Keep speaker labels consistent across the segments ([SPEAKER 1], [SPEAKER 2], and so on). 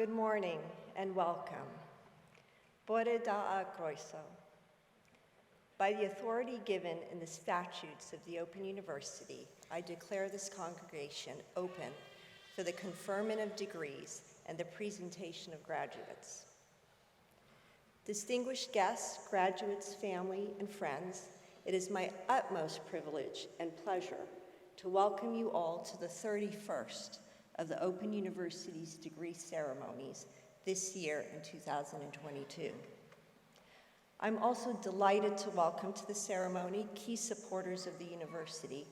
[SPEAKER 1] Good morning and welcome. Bore da'a croeso. By the authority given in the statutes of the Open University, I declare this congregation open for the conferment of degrees and the presentation of graduates. Distinguished guests, graduates, family, and friends, it is my utmost privilege and pleasure to welcome you all to the 31st of the Open University's degree ceremonies this year in 2022. I'm also delighted to welcome to the ceremony key supporters of the university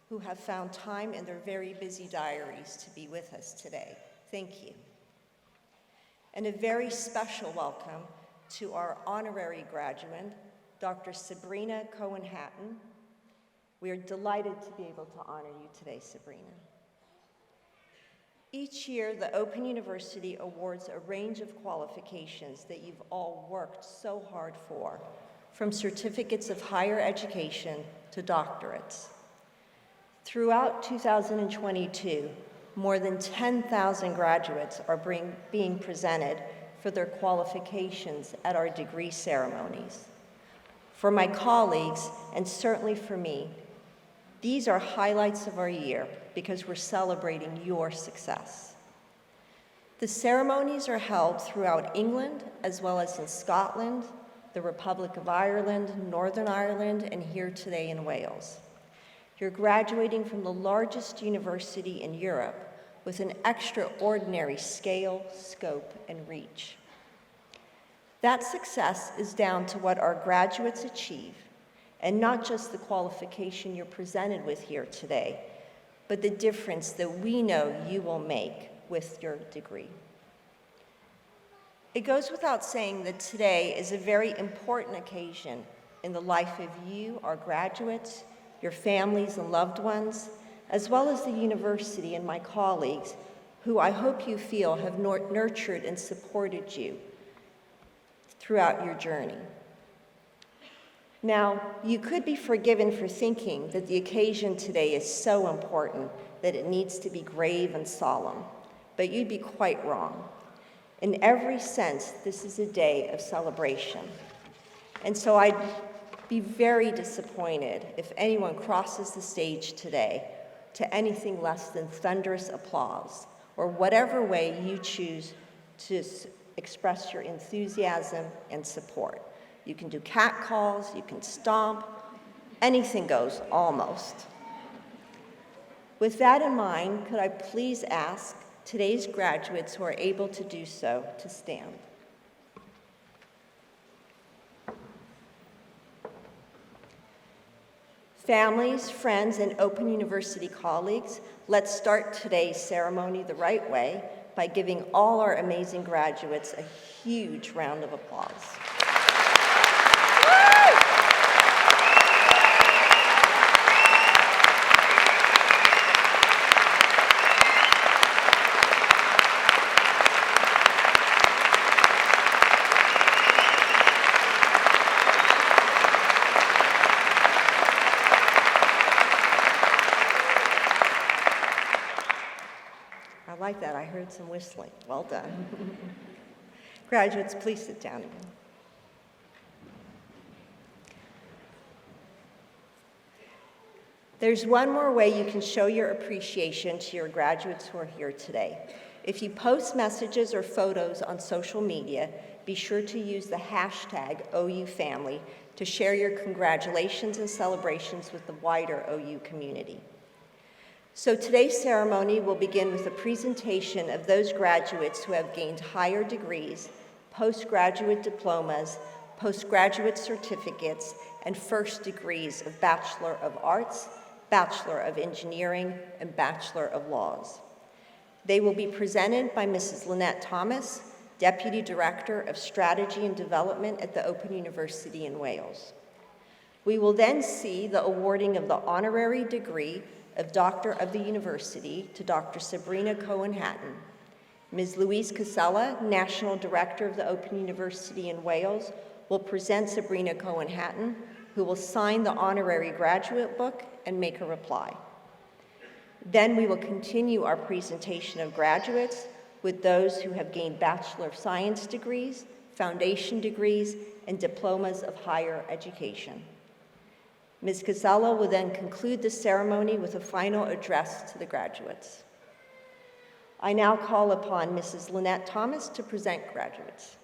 [SPEAKER 1] who have found time in their very busy diaries to be with us today. Thank you. And a very special welcome to our honorary graduate, Dr. Sabrina Cohen-Hatton. We are delighted to be able to honor you today, Sabrina. Each year, the Open University awards a range of qualifications that you've all worked so hard for, from certificates of higher education to doctorates. Throughout 2022, more than 10,000 graduates are being presented for their qualifications at our degree ceremonies. For my colleagues, and certainly for me, these are highlights of our year because we're celebrating your success. The ceremonies are held throughout England, as well as in Scotland, the Republic of Ireland, Northern Ireland, and here today in Wales. You're graduating from the largest university in Europe with an extraordinary scale, scope, and reach. That success is down to what our graduates achieve, and not just the qualification you're presented with here today, but the difference that we know you will make with your degree. It goes without saying that today is a very important occasion in the life of you, our graduates, your families and loved ones, as well as the university and my colleagues, who I hope you feel have nurtured and supported you throughout your journey. Now, you could be forgiven for thinking that the occasion today is so important that it needs to be grave and solemn, but you'd be quite wrong. In every sense, this is a day of celebration. And so I'd be very disappointed if anyone crosses the stage today to anything less than thunderous applause, or whatever way you choose to express your enthusiasm and support. You can do cat calls, you can stomp, anything goes, almost. With that in mind, could I please ask today's graduates who are able to do so to stand? Families, friends, and Open University colleagues, let's start today's ceremony the right way by giving all our amazing graduates a huge round of applause. I like that. I heard some whistling. Well done. Graduates, please sit down again. There's one more way you can show your appreciation to your graduates who are here today. If you post messages or photos on social media, be sure to use the hashtag #OUFamily to share your congratulations and celebrations with the wider OU community. So today's ceremony will begin with a presentation of those graduates who have gained higher degrees, postgraduate diplomas, postgraduate certificates, and first degrees of Bachelor of Arts, Bachelor of Engineering, and Bachelor of Laws. They will be presented by Mrs. Lynette Thomas, Deputy Director of Strategy and Development at the Open University in Wales. We will then see the awarding of the honorary degree of Doctor of the University to Dr. Sabrina Cohen-Hatton. Ms. Louise Casella, National Director of the Open University in Wales, will present Sabrina Cohen-Hatton, who will sign the honorary graduate book and make a reply. Then we will continue our presentation of graduates with those who have gained Bachelor of Science degrees, foundation degrees, and diplomas of higher education. Ms. Casella will then conclude the ceremony with a final address to the graduates. I now call upon Mrs. Lynette Thomas to present graduates.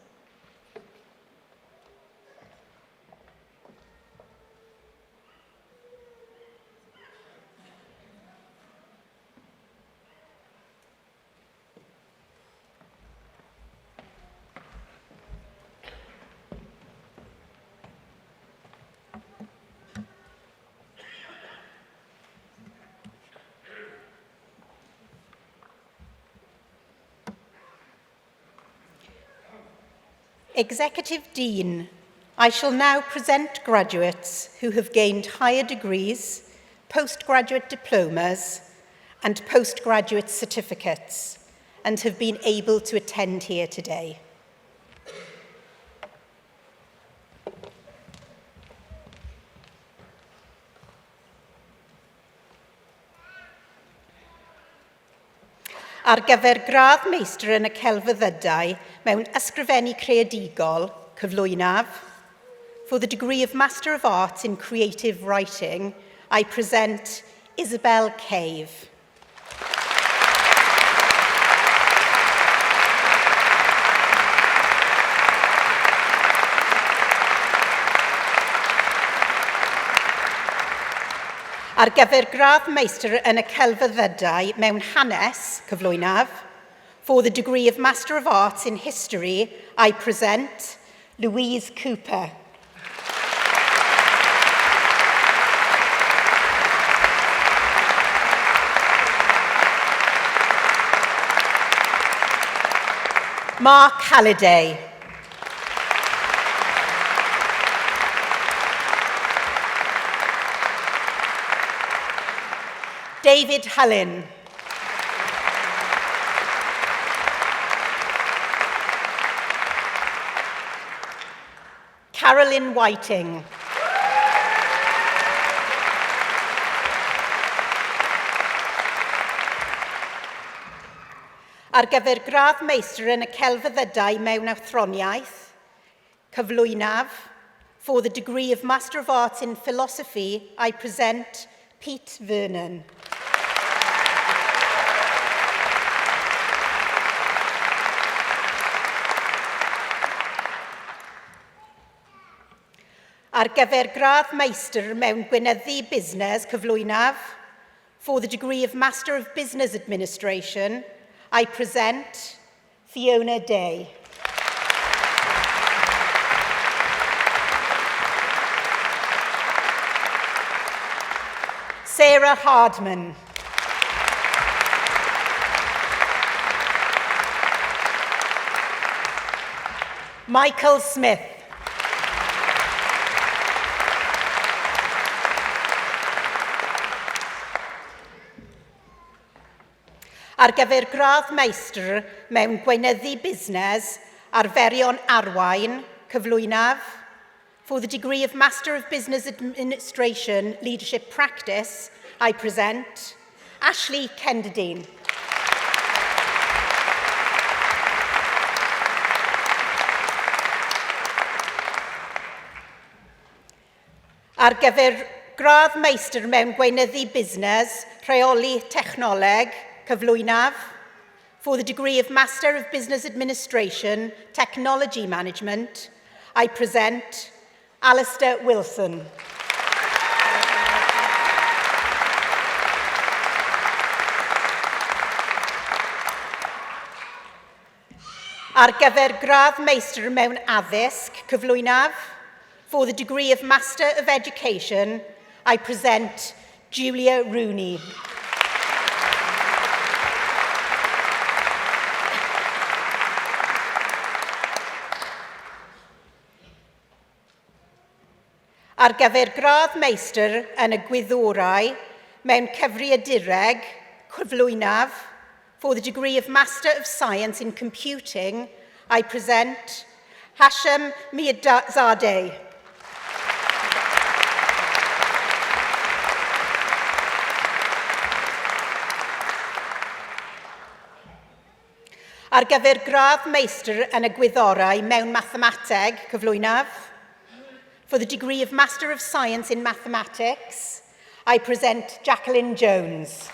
[SPEAKER 2] Executive Dean, I shall now present graduates who have gained higher degrees, postgraduate diplomas, and postgraduate certificates, and have been able to attend here today. Ar gyfer gradd meistr yn y celfyddydau mewn ysgrifennu creadigol, cyflwynaf, for the degree of Master of Arts in Creative Writing, I present Isabel Cave. Ar gyfer gradd meistr yn y celfyddydau mewn hanes, cyflwynaf, for the degree of Master of Arts in History, I present Louise Cooper. Mark Halliday. David Hallin. Carolyn Whiting. Ar gyfer gradd meistr yn y celfyddydau mewn athroniaeth, cyflwynaf, for the degree of Master of Arts in Philosophy, I present Pete Vernon. Ar gyfer gradd meistr mewn gweinyddu busnes cyflwynaf, for the degree of Master of Business Administration, I present Fiona Day. Sarah Hardman. Michael Smith. Ar gyfer gradd meistr mewn gweinyddu busnes, arferion arwain, cyflwynaf, for the degree of Master of Business Administration Leadership Practice, I present Ashley Kenderdine. Ar gyfer gradd meistr mewn gweinyddu busnes, rheoli technoleg, cyflwynaf, for the degree of Master of Business Administration, Technology Management, I present Alistair Wilson. Ar gyfer gradd meistr mewn addysg, cyflwynaf, for the degree of Master of Education, I present Julia Rooney. Ar gyfer gradd meistr yn y gwyddorau mewn cyfriadureg, cyflwynaf, for the degree of Master of Science in Computing, I present Hashem Mirzadeh. Ar gyfer gradd meistr yn y gwyddorau mewn mathemateg, cyflwynaf, for the degree of Master of Science in Mathematics, I present Jacqueline Jones.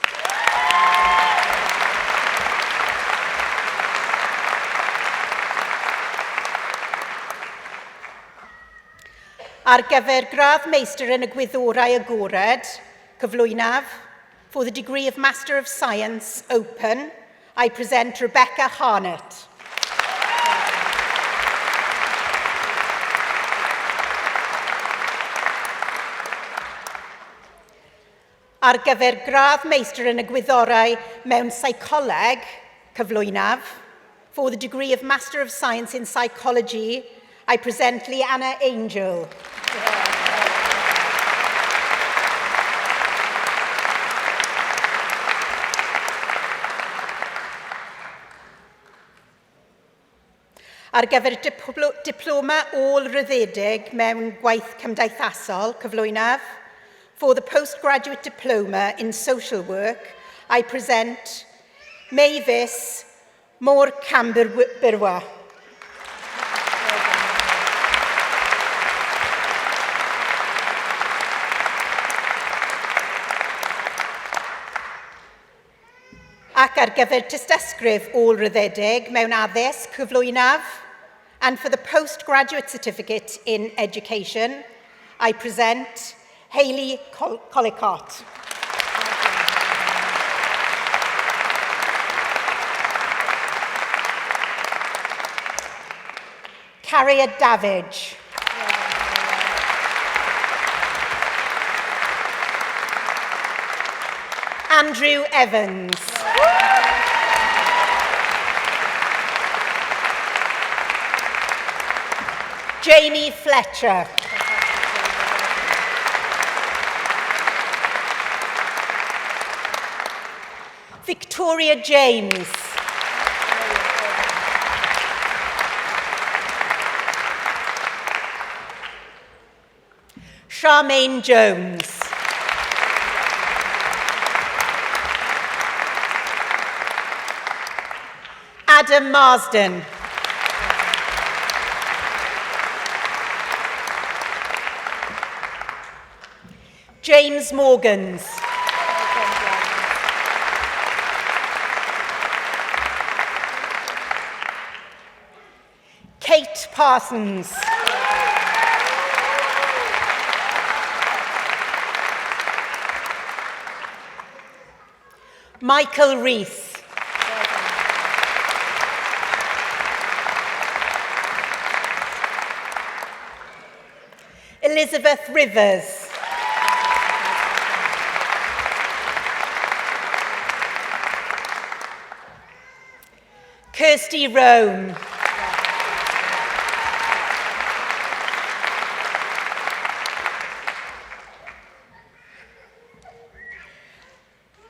[SPEAKER 2] Ar gyfer gradd meistr yn y gwyddorau agored, cyflwynaf, for the degree of Master of Science Open, I present Rebecca Harnett. Ar gyfer gradd meistr yn y gwyddorau mewn seicoleg, cyflwynaf, for the degree of Master of Science in Psychology, I present Leanna Angel. Ar gyfer diploma ôl-ryddedig mewn gwaith cymdeithasol, cyflwynaf, for the postgraduate diploma in social work, I present Mavis Moore Camberwirwa. Ac ar gyfer tystysgrif ôl-ryddedig mewn addysg, cyflwynaf, and for the postgraduate certificate in education, I present Hayley Collicott. Carrier Davidge. Andrew Evans. Jamie Fletcher. Victoria James. Charmaine Jones. Adam Marsden. James Morgans. Kate Parsons. Michael Rees. Elizabeth Rivers. Kirsty Rome.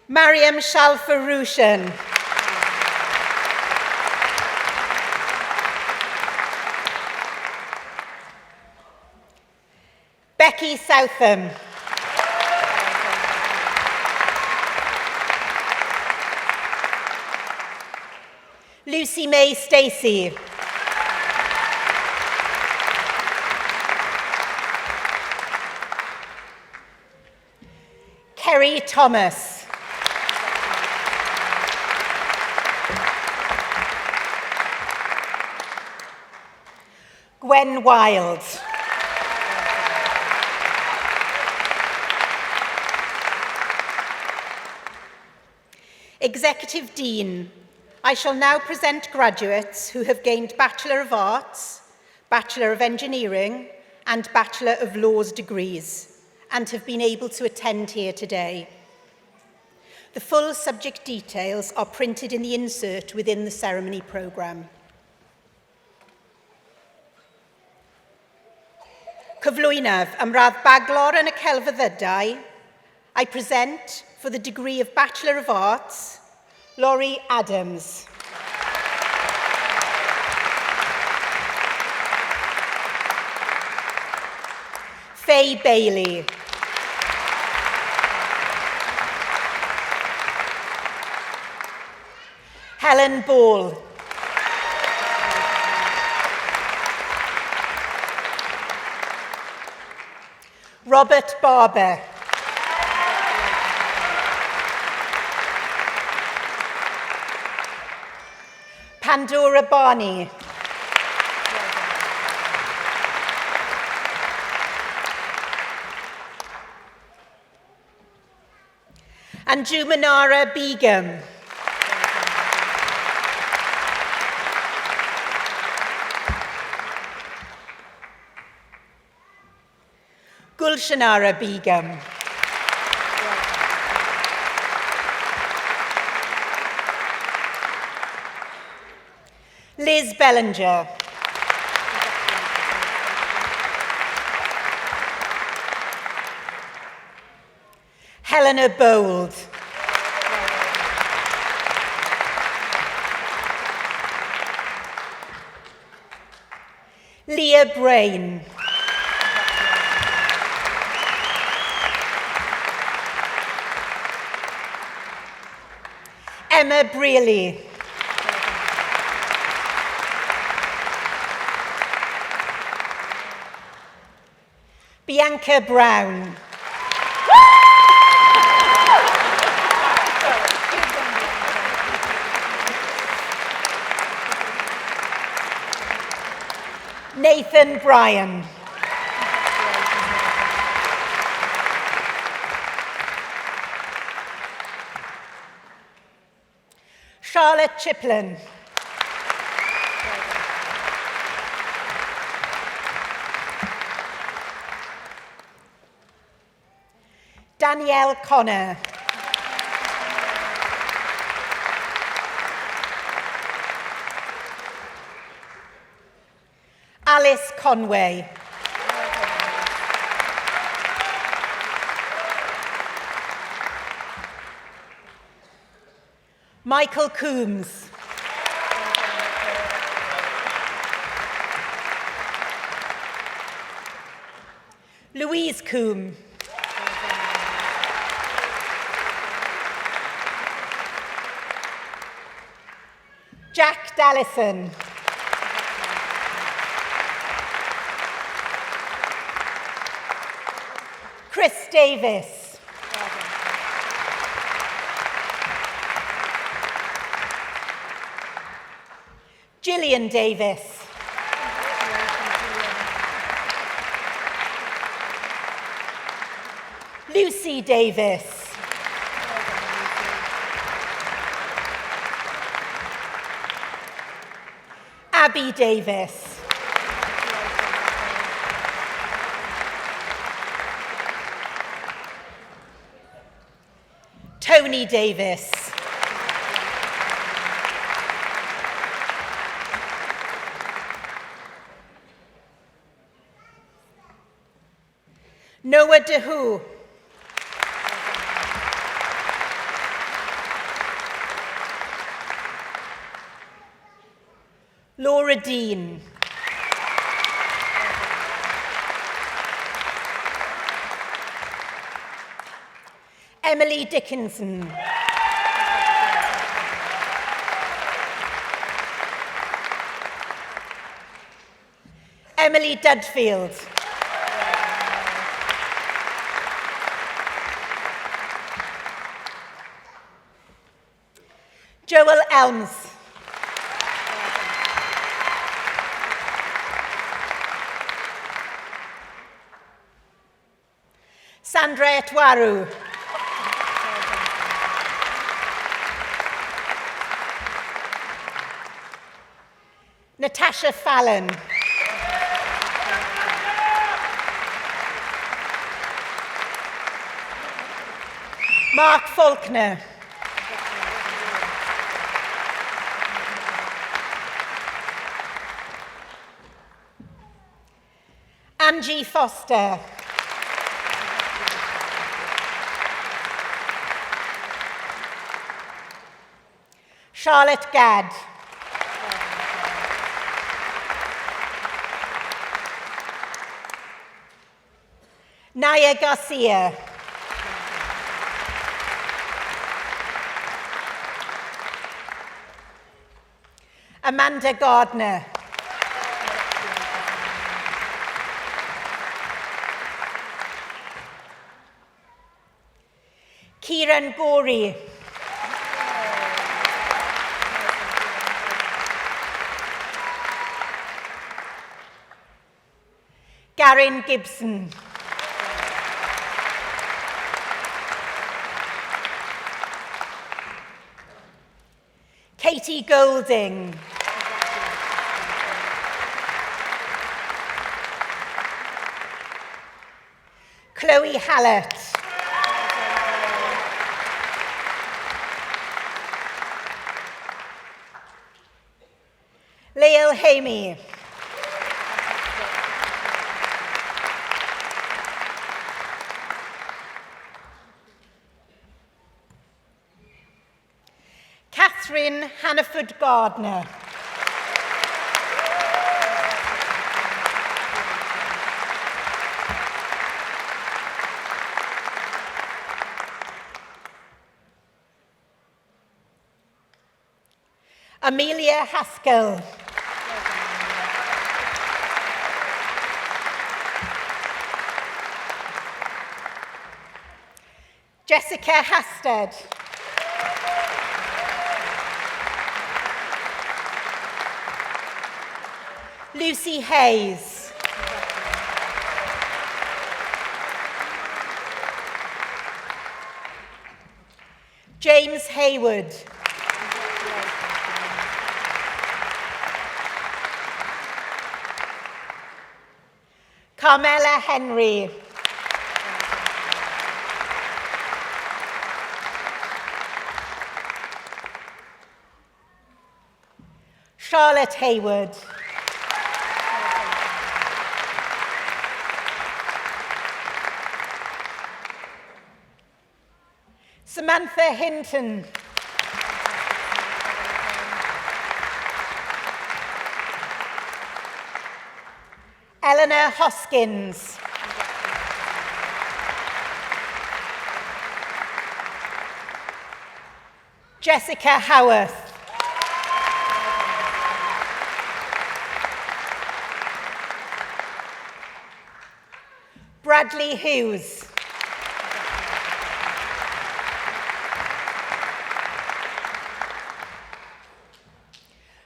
[SPEAKER 2] Mariam Shalfarushan. Becky Southam. Lucy May Stacey. Kerry Thomas. Gwen Wild. Executive Dean, I shall now present graduates who have gained Bachelor of Arts, Bachelor of Engineering, and Bachelor of Laws degrees, and have been able to attend here today. The full subject details are printed in the insert within the ceremony programme. Cyflwynaf am radd baglor yn y celfyddydau, I present, for the degree of Bachelor of Arts, Laurie Adams. Faye Bailey. Helen Ball. Robert Barber. Pandora Barney. Anjumanara Begum. Gulshanara Begum. Liz Bellinger. Helena Bold. Leah Brain. Emma Brearley. Bianca Brown. Nathan Bryan. Charlotte Chiplin. Danielle Connor. Alice Conway. Michael Coombs. Louise Coombe. Jack Dallison. Chris Davis. Gillian Davis. Lucy Davis. Abby Davis. Tony Davis. Noah DeHoo. Laura Dean. Emily Dickinson. Emily Dudfield. Joel Elms. Sandra Etwaru. Natasha Fallon. Mark Faulkner. Angie Foster. Charlotte Gadd. Naya Garcia. Amanda Gardner. Kieran Gorey. Garin Gibson. Katie Golding. Chloe Hallett. Lael Hamey. Catherine Hannaford Gardner. Amelia Haskell. Jessica Hasted. Lucy Hayes. James Hayward. Carmela Henry. Charlotte Hayward. Samantha Hinton. Eleanor Hoskins. Jessica Howarth. Bradley Hughes.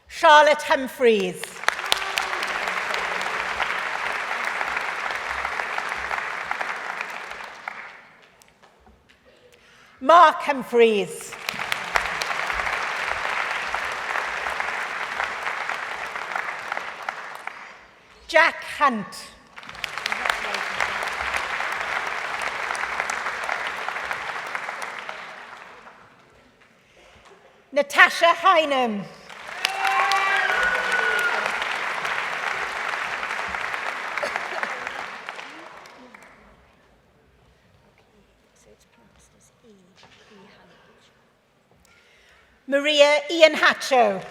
[SPEAKER 2] Charlotte Humphreys. Mark Humphreys. Hunt. Natasha Hynam. Maria Ian Hatcho.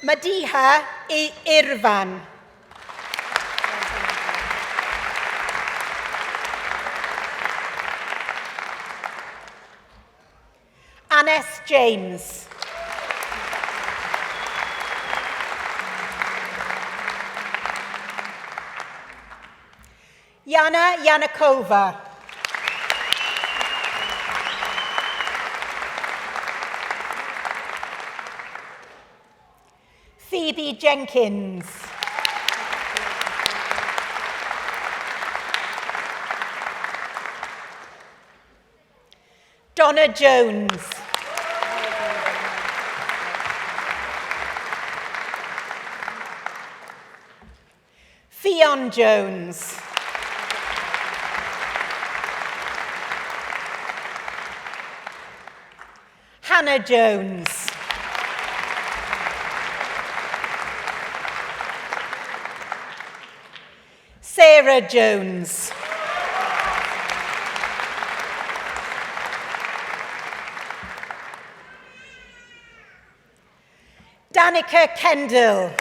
[SPEAKER 2] Madiha Irfan. Annes James. Yana Yanakova. Phoebe Jenkins. Donna Jones. Fionn Jones. Hannah Jones. Sarah Jones. Danica Kendall.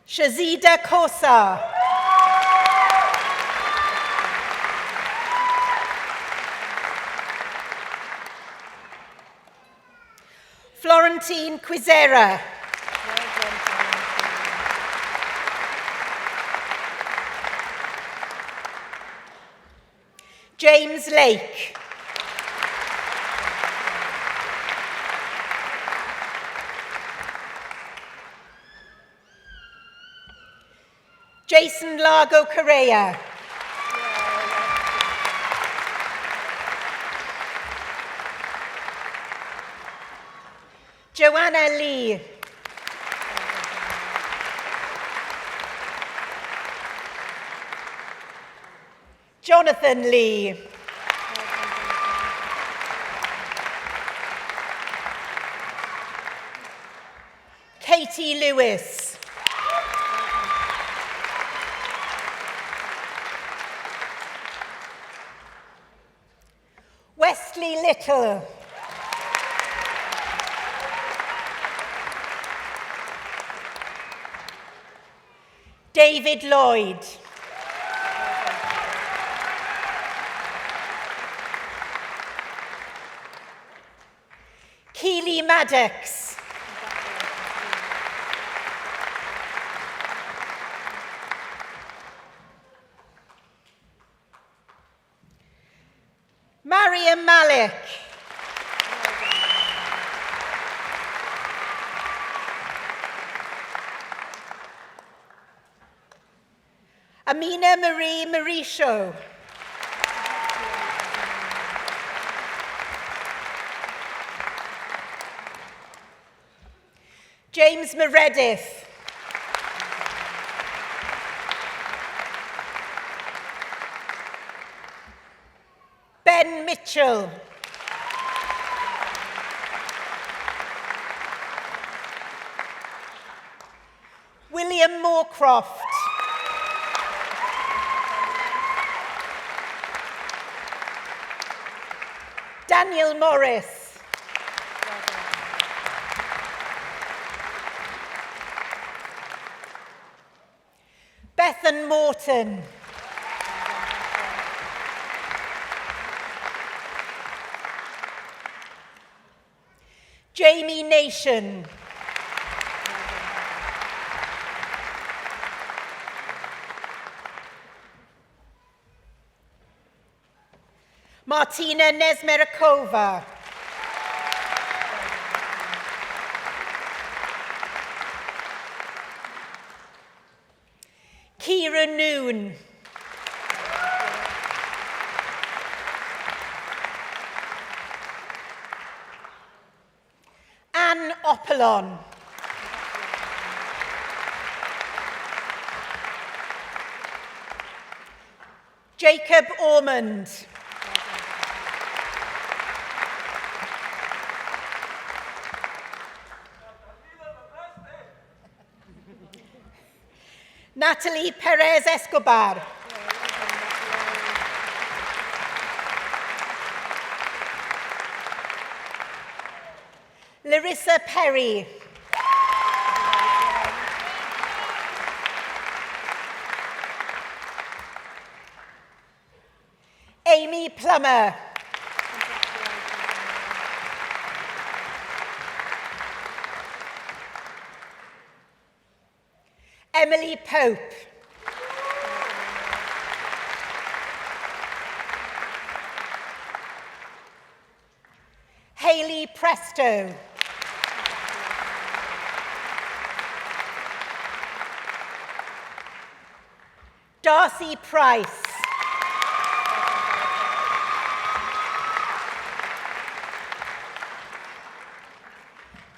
[SPEAKER 2] Shazida Kosa. Florentine Quizera. James Lake. Jason Largo Correa. Joanna Lee. Jonathan Lee. Katie Lewis. Wesley Little. David Lloyd. Keely Maddox. Mariam Malik. Amina Marie Mauricio. James Meredith. Ben Mitchell. William Moorcroft. Daniel Morris. Bethan Morton. Jamie Nation. Martina Nesmerikova. Kira Noon. Anne Opelon. Jacob Ormond. Natalie Perez Escobar. Larissa Perry. Amy Plummer. Emily Pope. Hayley Presto. Darcy Price.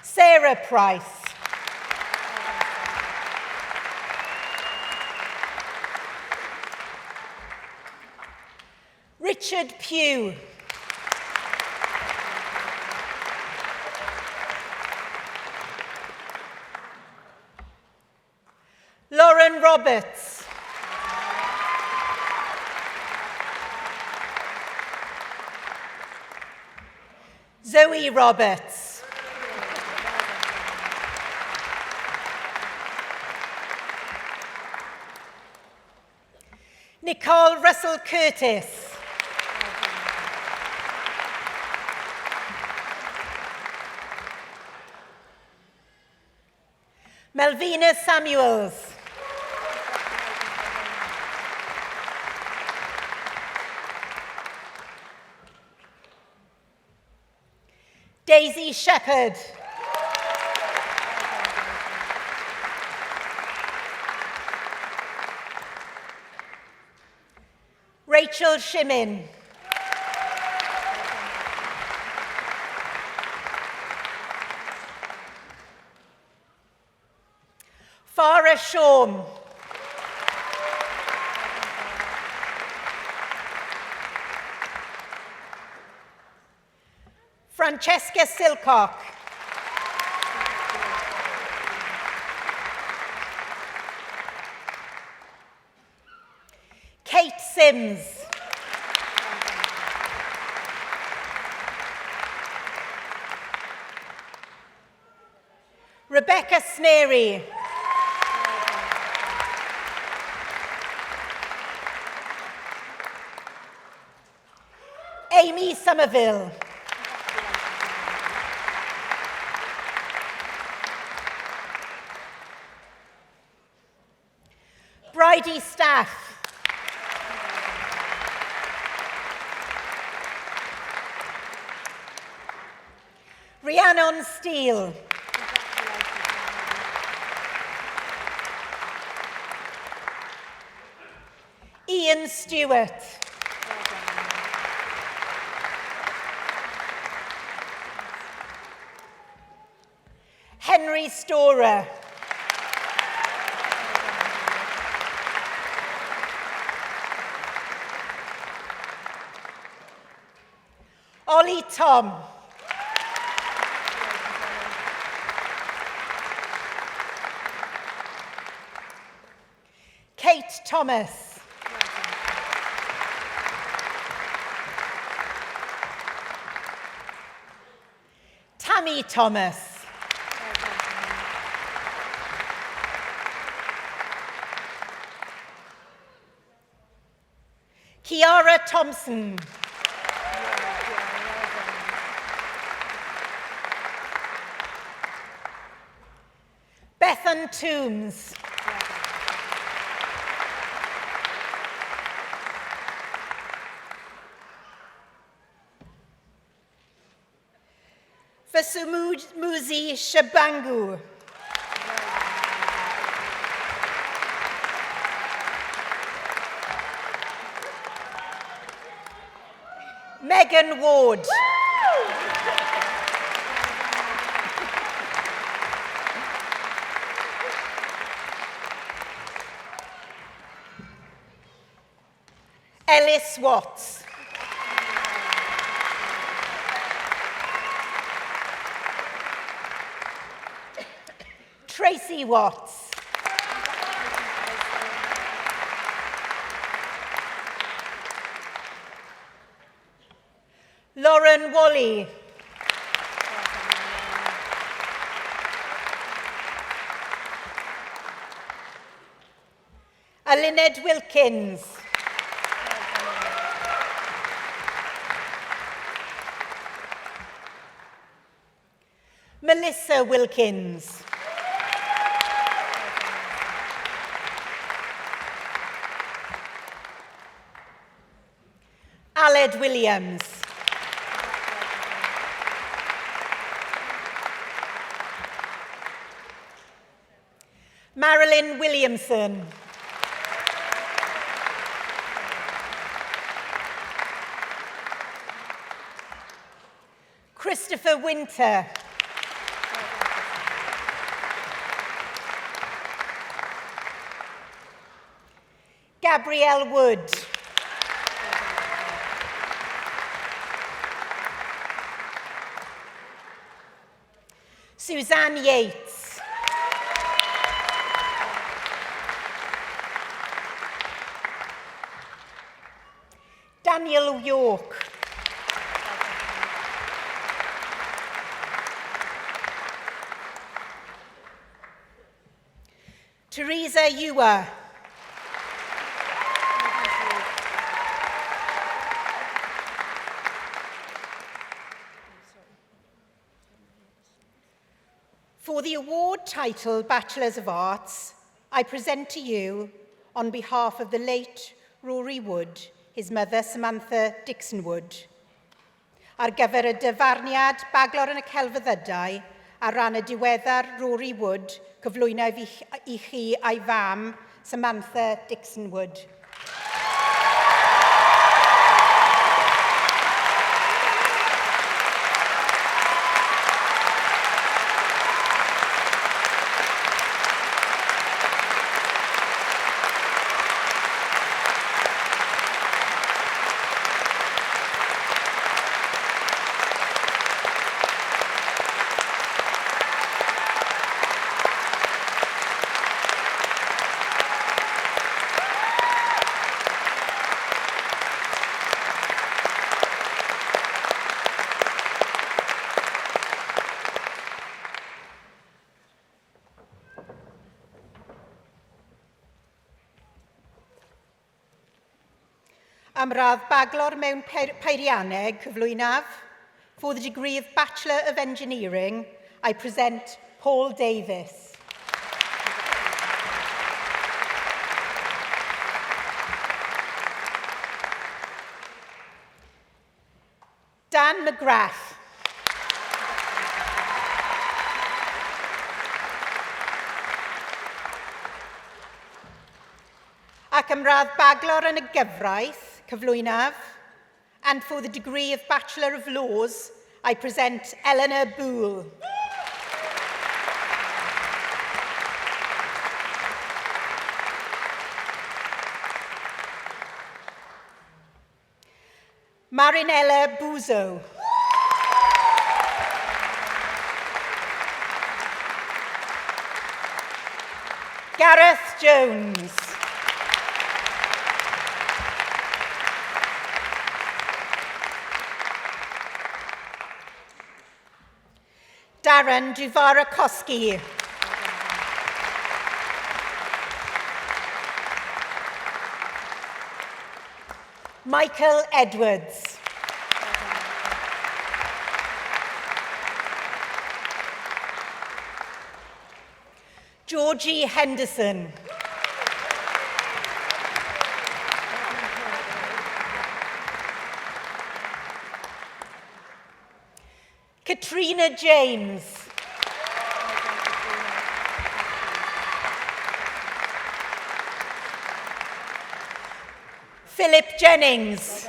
[SPEAKER 2] Sarah Price. Richard Pugh. Lauren Roberts. Zoe Roberts. Nicole Russell Curtis. Melvina Samuels. Daisy Shepherd. Rachel Shimin. Farah Shawm. Francesca Silcock. Kate Sims. Rebecca Snary. Amy Somerville. Bridie Staff. Rhiannon Steele. Ian Stewart. Henry Storer. Ollie Tom. Kate Thomas. Tammy Thomas. Kiara Thompson. Bethan Toombs. Vasumuzi Shabangu. Megan Ward. Ellis Watts. Tracy Watts. Lauren Wally. Alyned Wilkins. Melissa Wilkins. Aled Williams. Marilyn Williamson. Christopher Winter. Gabrielle Wood. Suzanne Yates. Daniel York. Teresa Ewer. For the award titled Bachelors of Arts, I present to you, on behalf of the late Rory Wood, his mother Samantha Dixon Wood, ar gyfer y dyfarniad Baglor yn y Celfyddydau ar ran y diweddar Rory Wood, cyflwynaf i chi a'i fam Samantha Dixon Wood. Am radd baglor mewn peirianneg cyflwynaf, for the degree of Bachelor of Engineering, I present Paul Davis. Dan McGrath. Ac am radd baglor yn y gyfraith, cyflwynaf, and for the degree of Bachelor of Laws, I present Eleanor Boole. Marinella Buzo. Gareth Jones. Darren Duvarakowski. Michael Edwards. Georgie Henderson. Katrina James. Philip Jennings.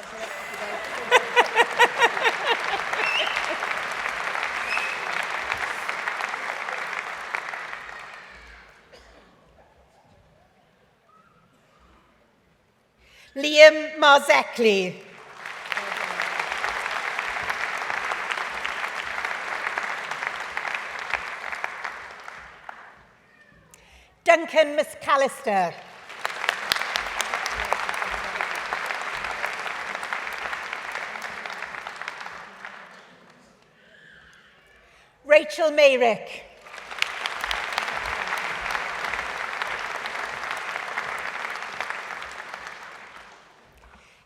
[SPEAKER 2] Liam Marzecli. Duncan McAllister. Rachel Mayrick.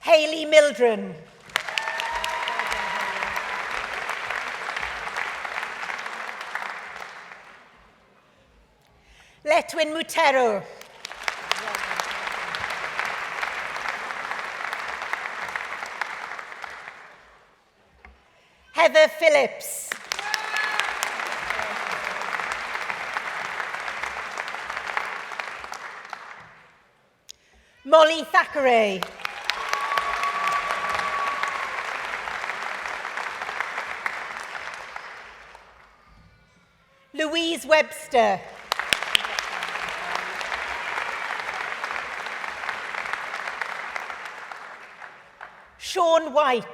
[SPEAKER 2] Hayley Mildren. Letwin Mutero. Heather Phillips. Molly Thackeray. Louise Webster. Sean White.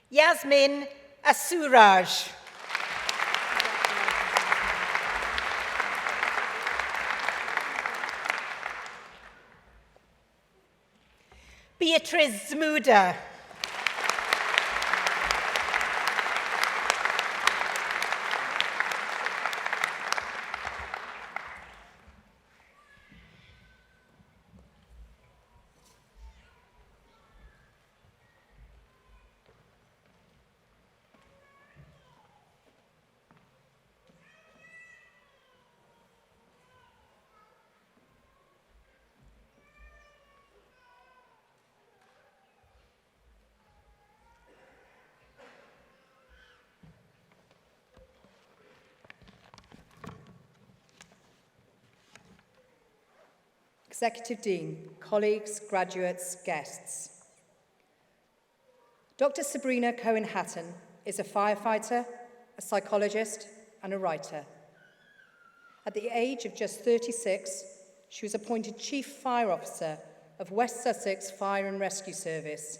[SPEAKER 2] Yasmin Asuraj. Beatrice Zmuda.
[SPEAKER 3] Executive Dean, colleagues, graduates, guests. Dr. Sabrina Cohen-Hatton is a firefighter, a psychologist, and a writer. At the age of just 36, she was appointed Chief Fire Officer of West Sussex Fire and Rescue Service,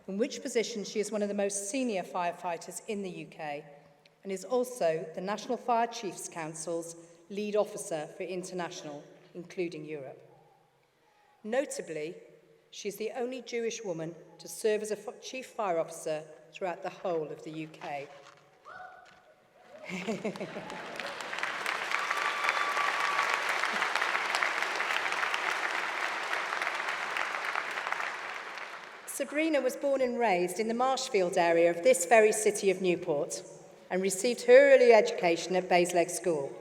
[SPEAKER 3] in which position she is one of the most senior firefighters in the UK and is also the National Fire Chiefs Council's lead officer for international, including Europe. Notably, she is the only Jewish woman to serve as a Chief Fire Officer throughout the whole of the UK. Sabrina was born and raised in the Marshfield area of this very city of Newport and received her early education at Basleg School.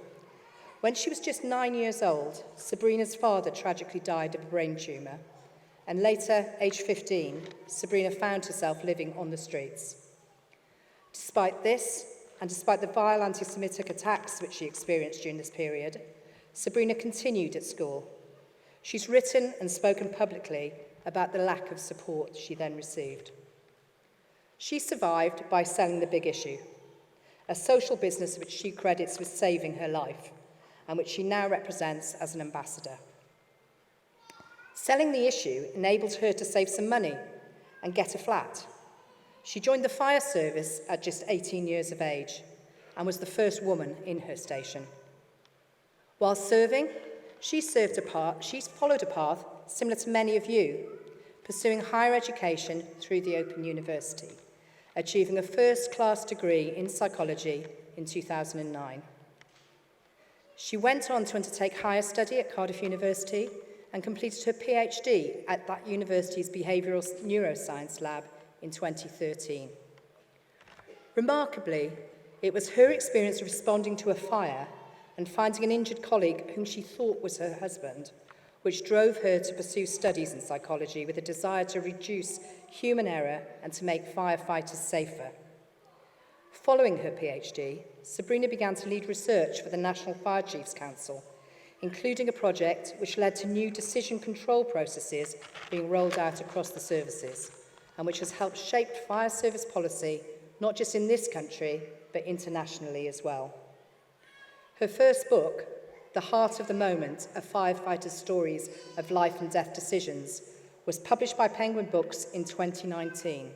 [SPEAKER 3] When she was just 9 years old, Sabrina's father tragically died of a brain tumour, and later, aged 15, Sabrina found herself living on the streets. Despite this, and despite the vile anti-Semitic attacks which she experienced during this period, Sabrina continued at school. She's written and spoken publicly about the lack of support she then received. She survived by selling The Big Issue, a social business which she credits with saving her life, and which she now represents as an ambassador. Selling The Issue enabled her to save some money and get a flat. She joined the fire service at just 18 years of age and was the first woman in her station. While serving, she followed a path similar to many of you, pursuing higher education through the Open University, achieving a first-class degree in psychology in 2009. She went on to undertake higher study at Cardiff University and completed her PhD at that university's behavioural neuroscience lab in 2013. Remarkably, it was her experience of responding to a fire and finding an injured colleague whom she thought was her husband, which drove her to pursue studies in psychology with a desire to reduce human error and to make firefighters safer. Following her PhD, Sabrina began to lead research for the National Fire Chiefs Council, including a project which led to new decision control processes being rolled out across the services, and which has helped shape fire service policy, not just in this country, but internationally as well. Her first book, The Heart of the Moment, A Firefighter's Stories of Life and Death Decisions, was published by Penguin Books in 2019.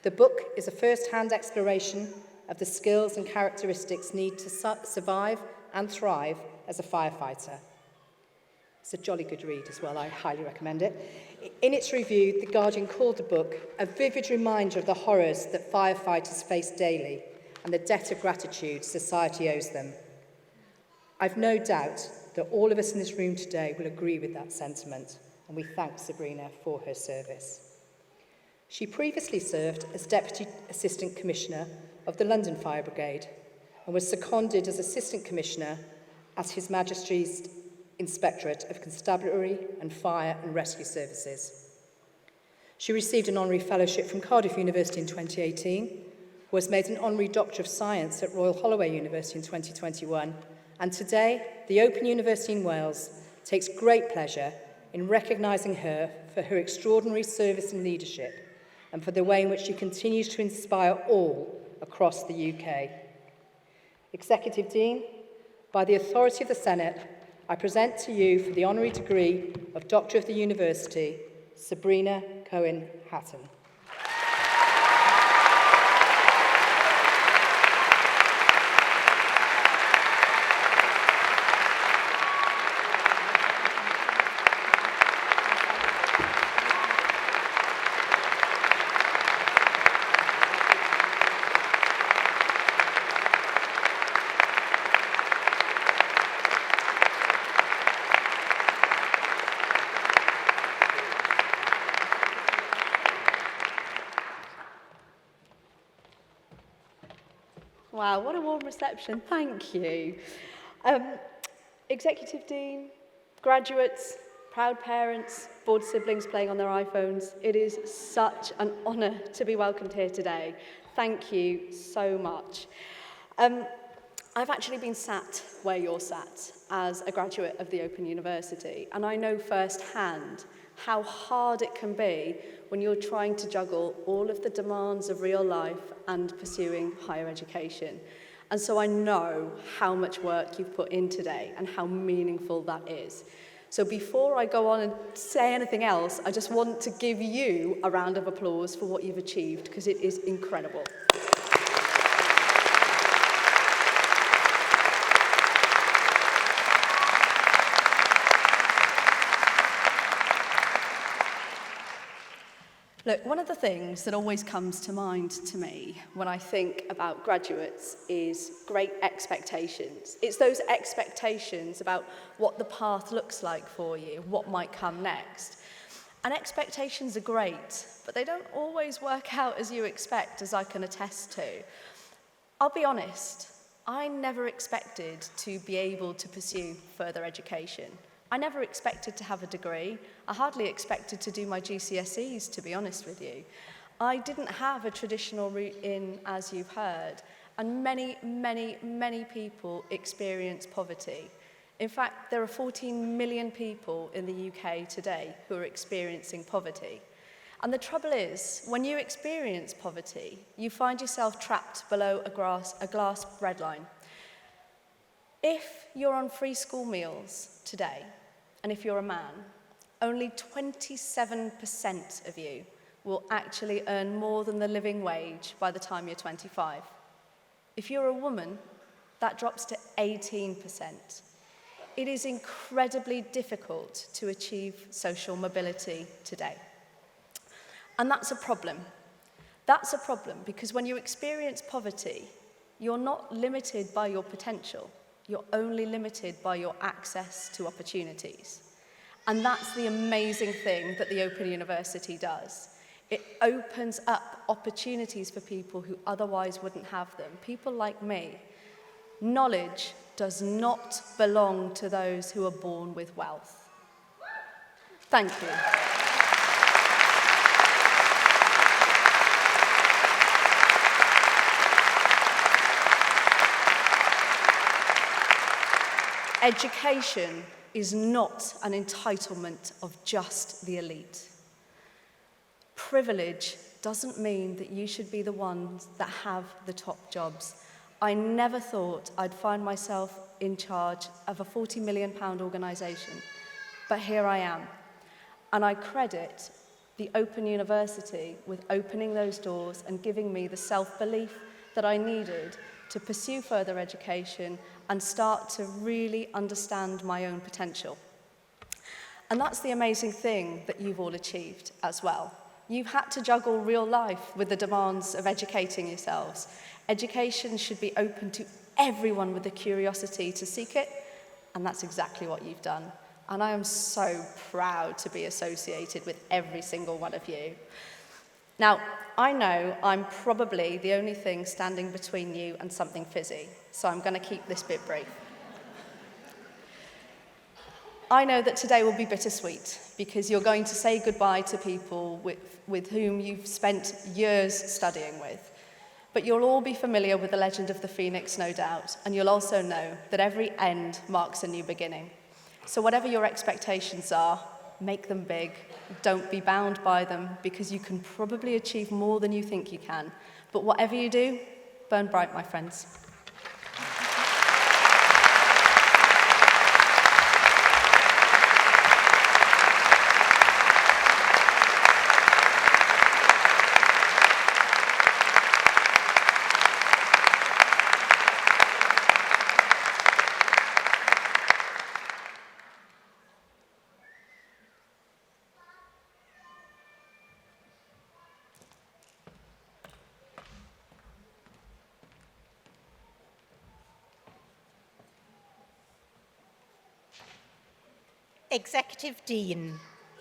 [SPEAKER 3] The book is a first-hand exploration of the skills and characteristics needed to survive and thrive as a firefighter. It's a jolly good read as well, I highly recommend it. In its review, The Guardian called the book a vivid reminder of the horrors that firefighters face daily and the debt of gratitude society owes them. I've no doubt that all of us in this room today will agree with that sentiment, and we thank Sabrina for her service. She previously served as Deputy Assistant Commissioner of the London Fire Brigade and was seconded as Assistant Commissioner at His Majesty's Inspectorate of Constabulary and Fire and Rescue Services. She received an honorary fellowship from Cardiff University in 2018, was made an honorary Doctor of Science at Royal Holloway University in 2021, and today, the Open University in Wales takes great pleasure in recognising her for her extraordinary service and leadership and for the way in which she continues to inspire all across the UK. Executive Dean, by the authority of the Senate, I present to you for the honorary degree of Doctor of the University, Sabrina Cohen-Hatton.
[SPEAKER 4] Wow, what a warm reception. Thank you. Executive Dean, graduates, proud parents, bored siblings playing on their iPhones, it is such an honour to be welcomed here today. Thank you so much. I've actually been sat where you're sat as a graduate of the Open University, and I know firsthand how hard it can be when you're trying to juggle all of the demands of real life and pursuing higher education. And so I know how much work you've put in today and how meaningful that is. So before I go on and say anything else, I just want to give you a round of applause for what you've achieved, because it is incredible. Look, one of the things that always comes to mind to me when I think about graduates is great expectations. It's those expectations about what the path looks like for you, what might come next. And expectations are great, but they don't always work out as you expect, as I can attest to. I'll be honest, I never expected to be able to pursue further education. I never expected to have a degree. I hardly expected to do my GCSEs, to be honest with you. I didn't have a traditional route in, as you've heard, and many, many, many people experience poverty. In fact, there are 14 million people in the UK today who are experiencing poverty. And the trouble is, when you experience poverty, you find yourself trapped below a glass breadline. If you're on free school meals today, and if you're a man, only 27% of you will actually earn more than the living wage by the time you're 25. If you're a woman, that drops to 18%. It is incredibly difficult to achieve social mobility today. And that's a problem. That's a problem because when you experience poverty, you're not limited by your potential. You're only limited by your access to opportunities. And that's the amazing thing that the Open University does. It opens up opportunities for people who otherwise wouldn't have them. People like me. Knowledge does not belong to those who are born with wealth. Thank you. Education is not an entitlement of just the elite. Privilege doesn't mean that you should be the ones that have the top jobs. I never thought I'd find myself in charge of a £40 million organisation, but here I am. And I credit the Open University with opening those doors and giving me the self-belief that I needed to pursue further education and start to really understand my own potential. And that's the amazing thing that you've all achieved as well. You've had to juggle real life with the demands of educating yourselves. Education should be open to everyone with the curiosity to seek it, and that's exactly what you've done. And I am so proud to be associated with every single one of you. Now, I know I'm probably the only thing standing between you and something fizzy, so I'm going to keep this bit brief. I know that today will be bittersweet because you're going to say goodbye to people with whom you've spent years studying with. But you'll all be familiar with the legend of the Phoenix, no doubt, and you'll also know that every end marks a new beginning. So whatever your expectations are, make them big. Don't be bound by them because you can probably achieve more than you think you can. But whatever you do, burn bright, my friends.
[SPEAKER 2] Executive Dean,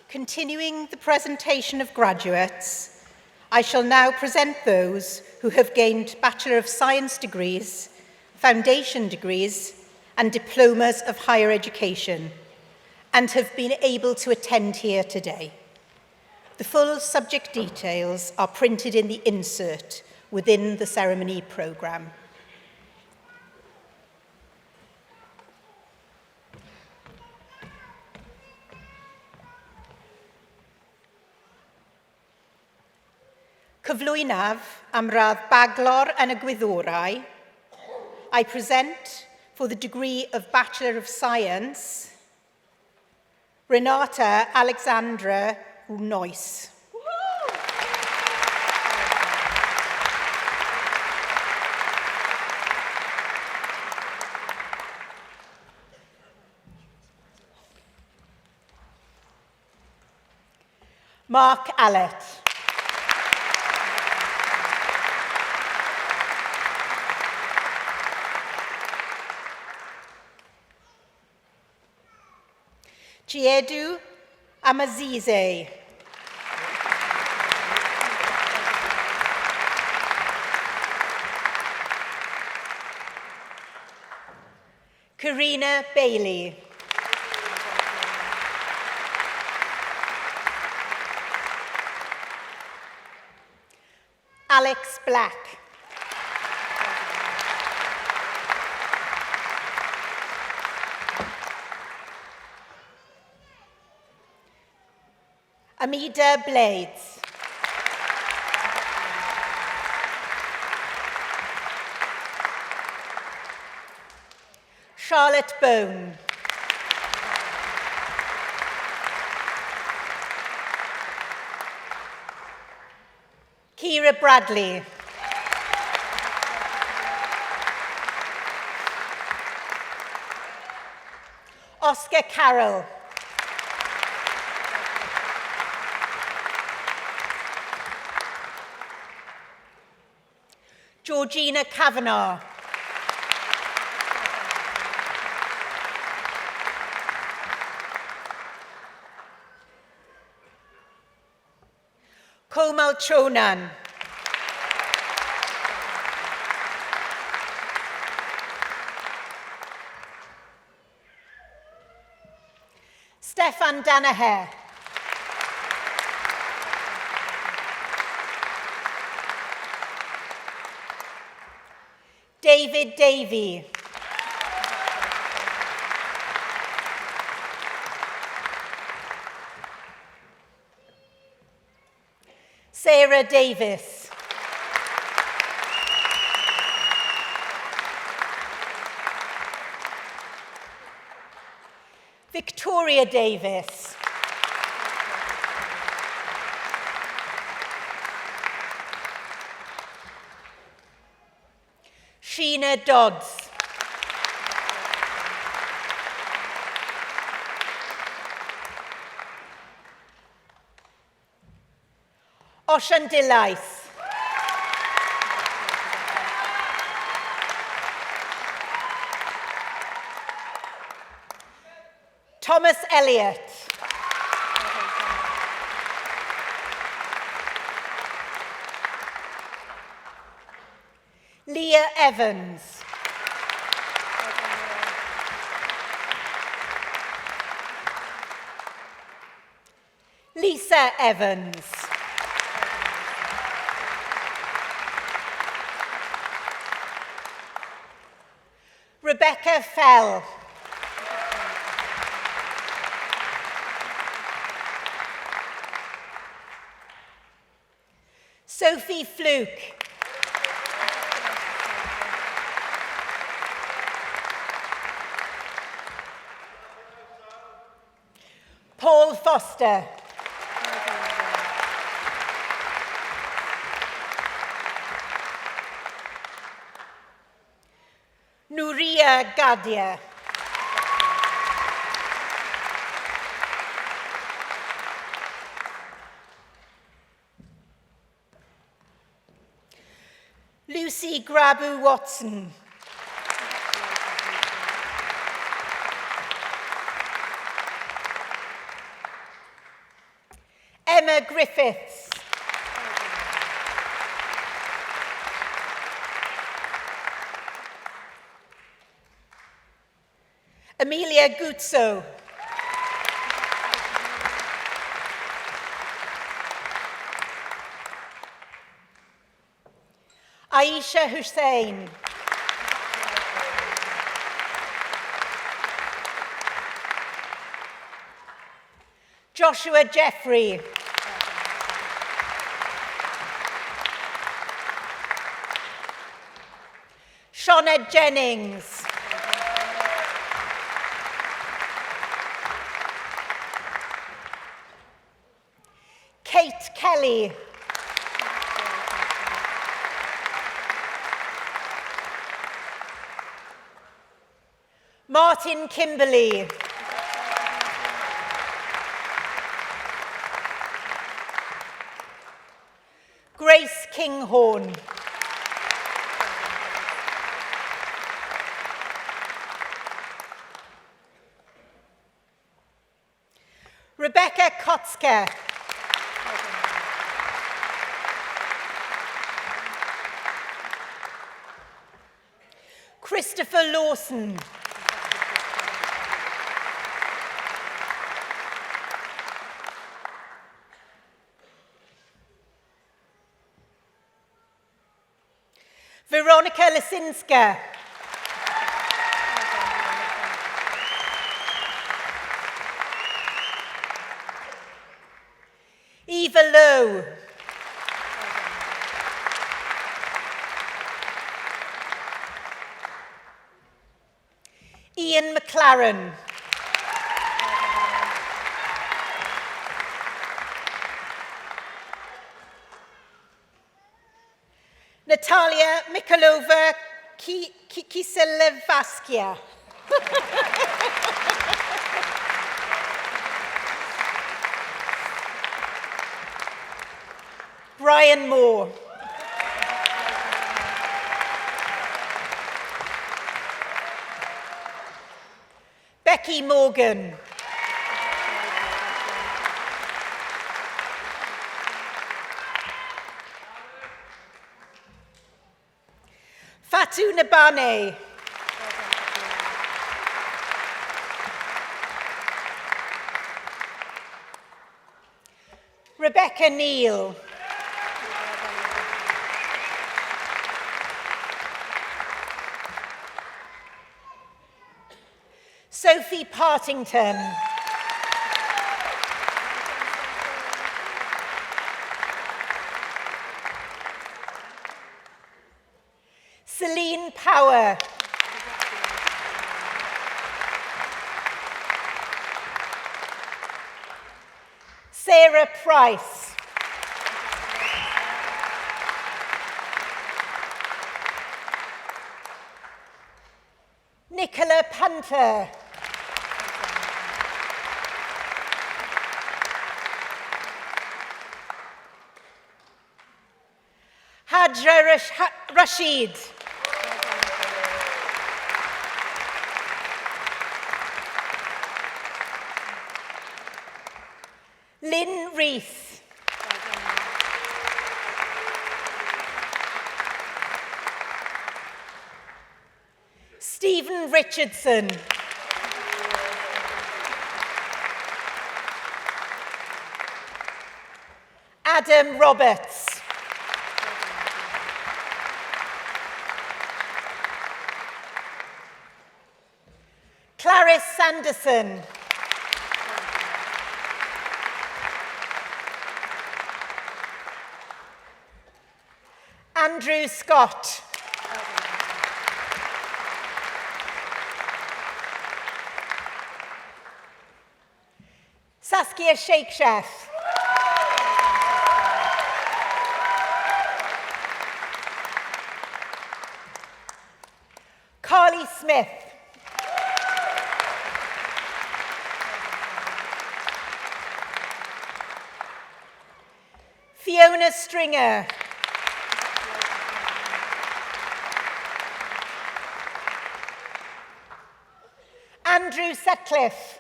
[SPEAKER 2] continuing the presentation of graduates, I shall now present those who have gained Bachelor of Science degrees, foundation degrees, and diplomas of higher education, and have been able to attend here today. The full subject details are printed in the insert within the ceremony programme. Cyflwynaf am radd baglor yn y gwyddorau, I present for the degree of Bachelor of Science, Renata Alexandra Noyce. Mark Allett. Chiedu Amazize. Karina Bailey. Alex Black. Amida Blades. Charlotte Bone. Kira Bradley. Oscar Carroll. Georgina Kavanagh. Komal Chonan. Stefan Danaher. David Davey. Sarah Sarah Davis. Victoria Davis. Sheena Dodds. Osian Delice. Thomas Elliott. Leah Evans. Lisa Evans. Rebecca Fell. Sophie Fluke. Paul Foster. Nuria Gadia. Lucy Grabu Watson. Emma Griffiths. Amelia Guzzo. Aisha Hussain. Joshua Jeffrey. Shawned Jennings. Kate Kelly. Martin Kimberley. Grace Kinghorn. Rebecca Kotzker. Christopher Lawson. Veronica Lisinska. Eva Lowe. Ian McLaren. Natalia Mikolova Kiselevaskia. Brian Moore. Becky Morgan. Fatu Nabane. Rebecca Neal. Sophie Partington. Celine Power. Sarah Price. Nicola Punter. Hajra Rashid. Lynn Rees. Stephen Richardson. Adam Roberts. Clarice Sanderson. Andrew Scott. Saskia Shakesheff. Carly Smith. Fiona Stringer. Andrew Sutcliffe.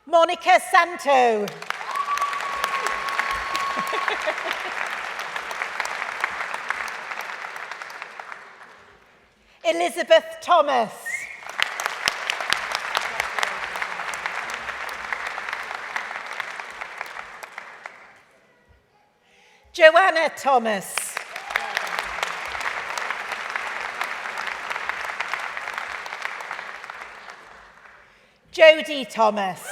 [SPEAKER 2] Monica Santo. Elizabeth Thomas. Joanna Thomas. Jodie Thomas.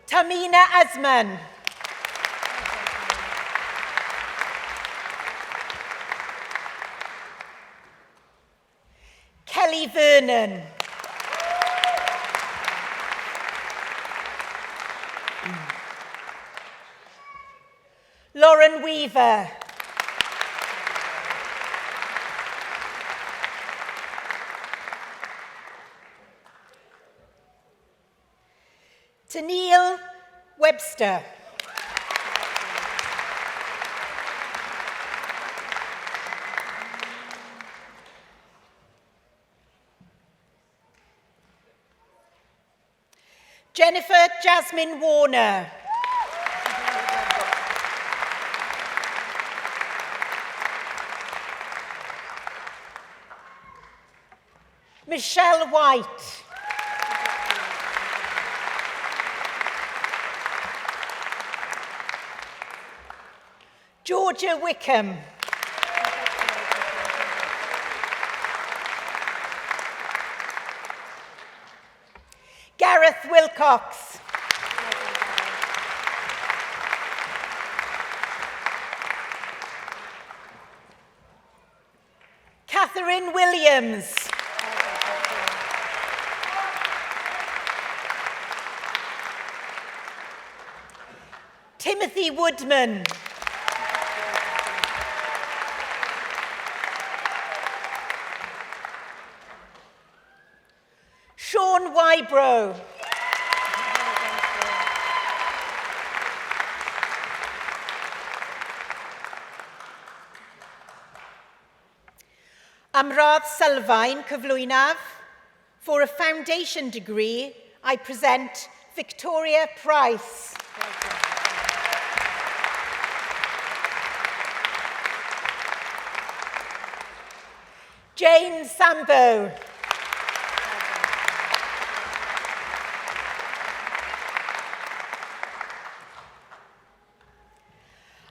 [SPEAKER 2] Tamina Azman. Kelly Vernon. Lauren Weaver. Tennille Webster. Jennifer Jasmine Warner. Michelle White. Georgia Wickham. Gareth Wilcox. Catherine Williams. Timothy Woodman. Sean Wybrow. Amrad Sylfaen, cyflwynaf. For a foundation degree, I present Victoria Price. Jane Sambo.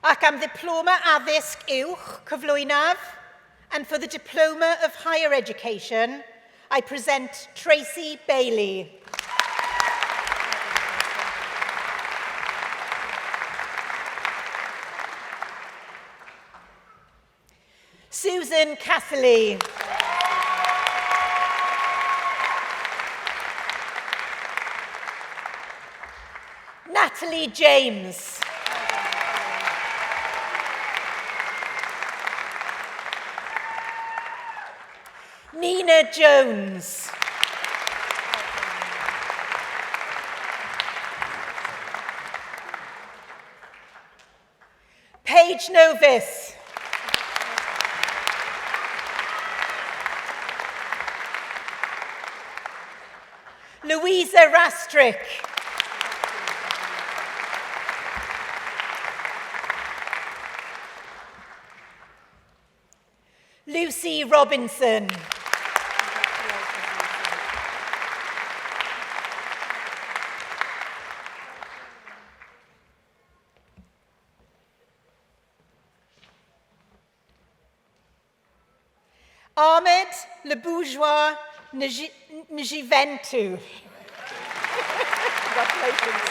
[SPEAKER 2] Ac am ddiploma addysg uwch cyflwynaf, And for the Diploma of Higher Education, I present Tracy Bailey. Susan Casserly. Natalie James. Nina Jones. Paige Novice. Louisa Rastrick. Lucy Robinson. Ahmed Le Bourgeois Njiventu. Congratulations.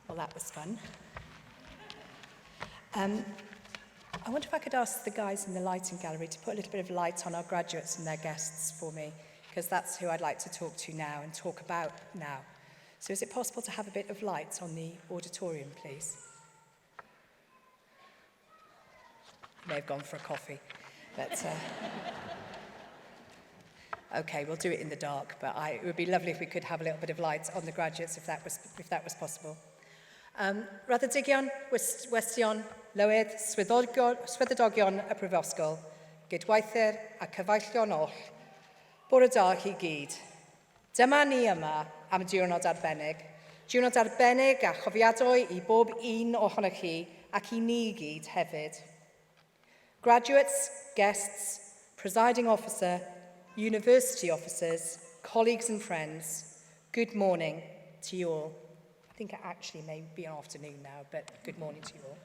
[SPEAKER 3] Well, that was fun. I wonder if I could ask the guys in the lighting gallery to put a little bit of light on our graduates and their guests for me, because that's who I'd like to talk to now and talk about now. So is it possible to have a bit of light on the auditorium, please? May have gone for a coffee, but okay, we'll do it in the dark, but it would be lovely if we could have a little bit of light on the graduates if that was possible. Raddedigion, westion, lywydd, swyddogion y Prifysgol, gydweithwyr a cyfeillion oll, bore da chi gyd. Dyma ni yma am diwrnod arbennig a chofiadwy I bob un ohonoch chi ac I ni gyd hefyd. Graduates, guests, presiding officer, university officers, colleagues and friends, good morning to you all. I think it actually may be an afternoon now, but good morning to you all.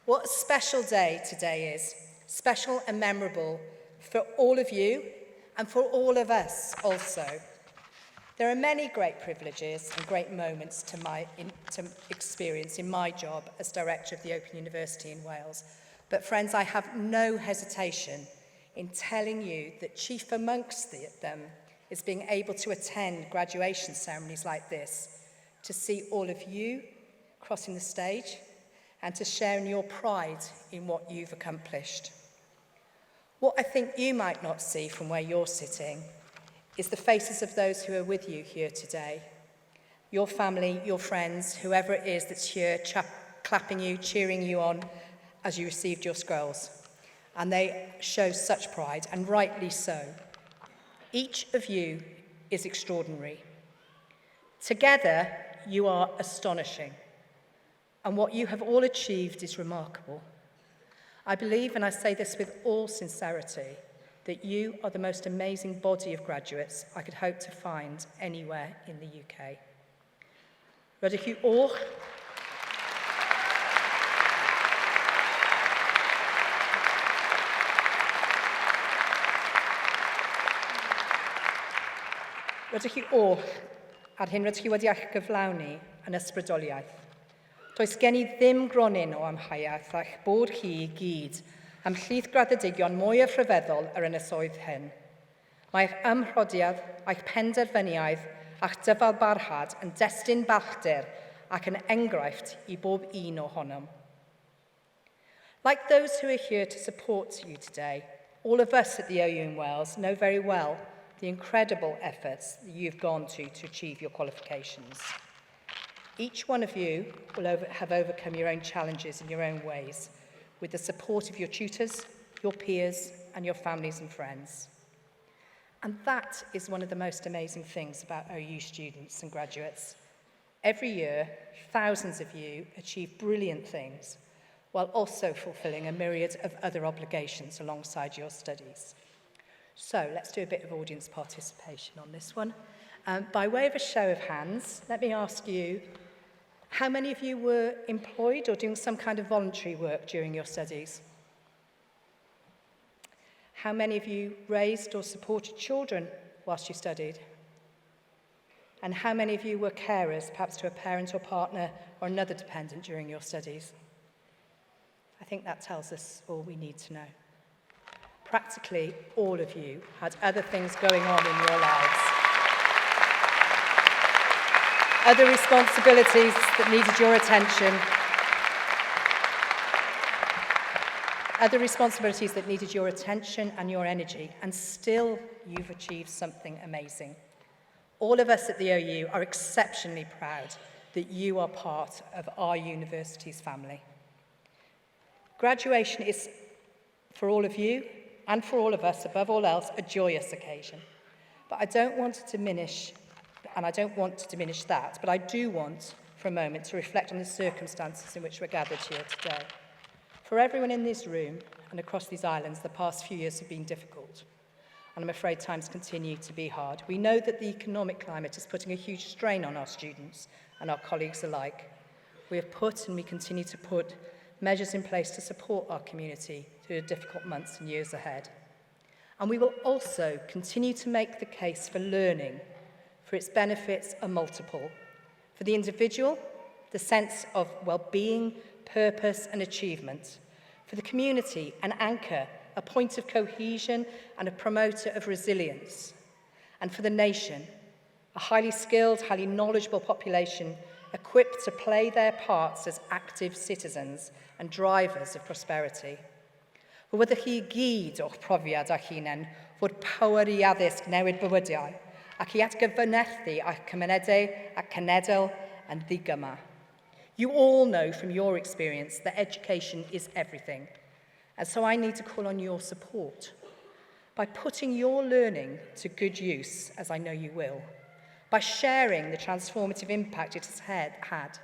[SPEAKER 3] What a special day today is. Special and memorable for all of you and for all of us also. There are many great privileges and great moments to experience in my job as Director of the Open University in Wales. But friends, I have no hesitation in telling you that chief amongst them is being able to attend graduation ceremonies like this, to see all of you crossing the stage and to share in your pride in what you've accomplished. What I think you might not see from where you're sitting is the faces of those who are with you here today. Your family, your friends, whoever it is that's here clapping you, cheering you on as you received your scrolls. And they show such pride, and rightly so. Each of you is extraordinary. Together, you are astonishing. And what you have all achieved is remarkable. I believe, and I say this with all sincerity, that you are the most amazing body of graduates I could hope to find anywhere in the UK. Rydych chi och Rydych chi och ar hyn rydych chi wedi eich gyflawni yn ysbrydoliaeth. Does gen I ddim gronyn o amheuaeth a'ch bod chi I gyd am llith graddedigion mwy a rhyfeddol yr ynysoedd hyn. Mae'ch ymrhodiad, a'ch penderfyniad a'ch dyfalbarhad yn destun ballter ac yn enghraifft I bob un ohonom. Like those who are here to support you today, all of us at the OU in Wales know very well the incredible efforts that you've gone to achieve your qualifications. Each one of you will have overcome your own challenges in your own ways, with the support of your tutors, your peers, and your families and friends. And that is one of the most amazing things about OU students and graduates. Every year, thousands of you achieve brilliant things, while also fulfilling a myriad of other obligations alongside your studies. So let's do a bit of audience participation on this one. By way of a show of hands, let me ask you, how many of you were employed or doing some kind of voluntary work during your studies? How many of you raised or supported children whilst you studied? And how many of you were carers, perhaps to a parent or partner or another dependent during your studies? I think that tells us all we need to know. Practically all of you had other things going on in your lives. Other responsibilities that needed your attention. Other responsibilities that needed your attention and your energy, and still you've achieved something amazing. All of us at the OU are exceptionally proud that you are part of our university's family. Graduation is, for all of you and for all of us, above all else, a joyous occasion. But I don't want to diminish, and I don't want to diminish that, but I do want, for a moment, to reflect on the circumstances in which we're gathered here today. For everyone in this room and across these islands, the past few years have been difficult, and I'm afraid times continue to be hard. We know that the economic climate is putting a huge strain on our students and our colleagues alike. We have put and we continue to put measures in place to support our community through the difficult months and years ahead. And we will also continue to make the case for learning, for its benefits are multiple. For the individual, the sense of well-being, purpose and achievement. For the community, an anchor, a point of cohesion and a promoter of resilience. And for the nation, a highly skilled, highly knowledgeable population equipped to play their parts as active citizens and drivers of prosperity. Fe wyddwch chi gyd o'ch profiad a'ch hunain fod power i addysg newid bywydiau ac i atgyfynerthu a'ch cymunedau ac cenedl and ddigyma. You all know from your experience that education is everything, and so I need to call on your support. By putting your learning to good use, as I know you will, by sharing the transformative impact it has had,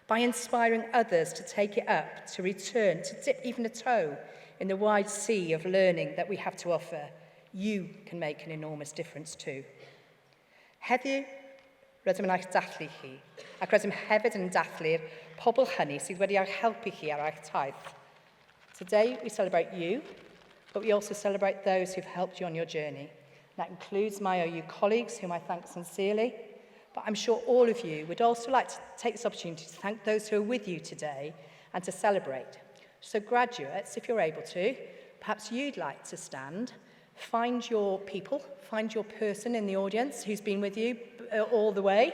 [SPEAKER 3] by inspiring others to take it up, to return, to dip even a toe in the wide sea of learning that we have to offer, you can make an enormous difference too. Heddiw, rydym yn eich dathlu chi, ac rydym hefyd yn dathlu'r pobl hynny sydd wedi eich helpu chi ar eich taith. Today we celebrate you, but we also celebrate those who've helped you on your journey. That includes my OU colleagues, whom I thank sincerely, but I'm sure all of you would also like to take this opportunity to thank those who are with you today and to celebrate. So graduates, if you're able to, perhaps you'd like to stand, find your people, find your person in the audience who's been with you all the way,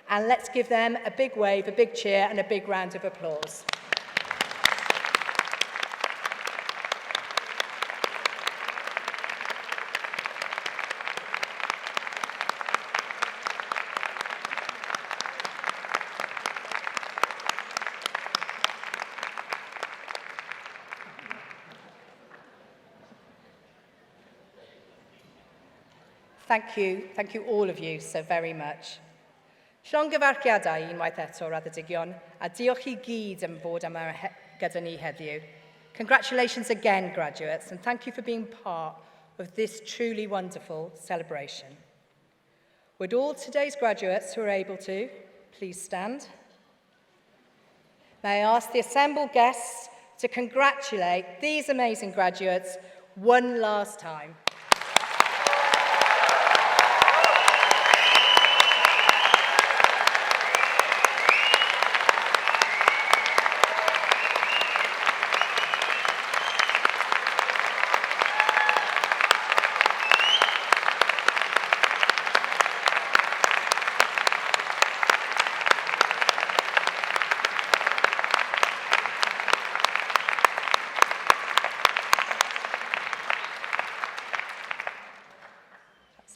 [SPEAKER 3] and let's give them a big wave, a big cheer, and a big round of applause. Thank you all of you so very much. Llongyfarchiadau unwaith eto raddedigion, a diolch I gyd am fod yma gyda ni heddiw. Congratulations again, graduates, and thank you for being part of this truly wonderful celebration. Would all today's graduates who are able to, please stand? May I ask the assembled guests to congratulate these amazing graduates one last time.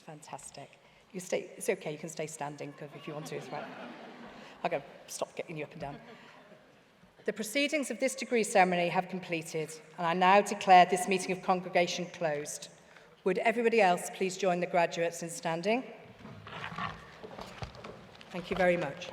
[SPEAKER 3] Fantastic. It's okay, you can stay standing if you want to as well. I'm going to stop getting you up and down. The proceedings of this degree ceremony have completed, and I now declare this meeting of congregation closed. Would everybody else please join the graduates in standing? Thank you very much.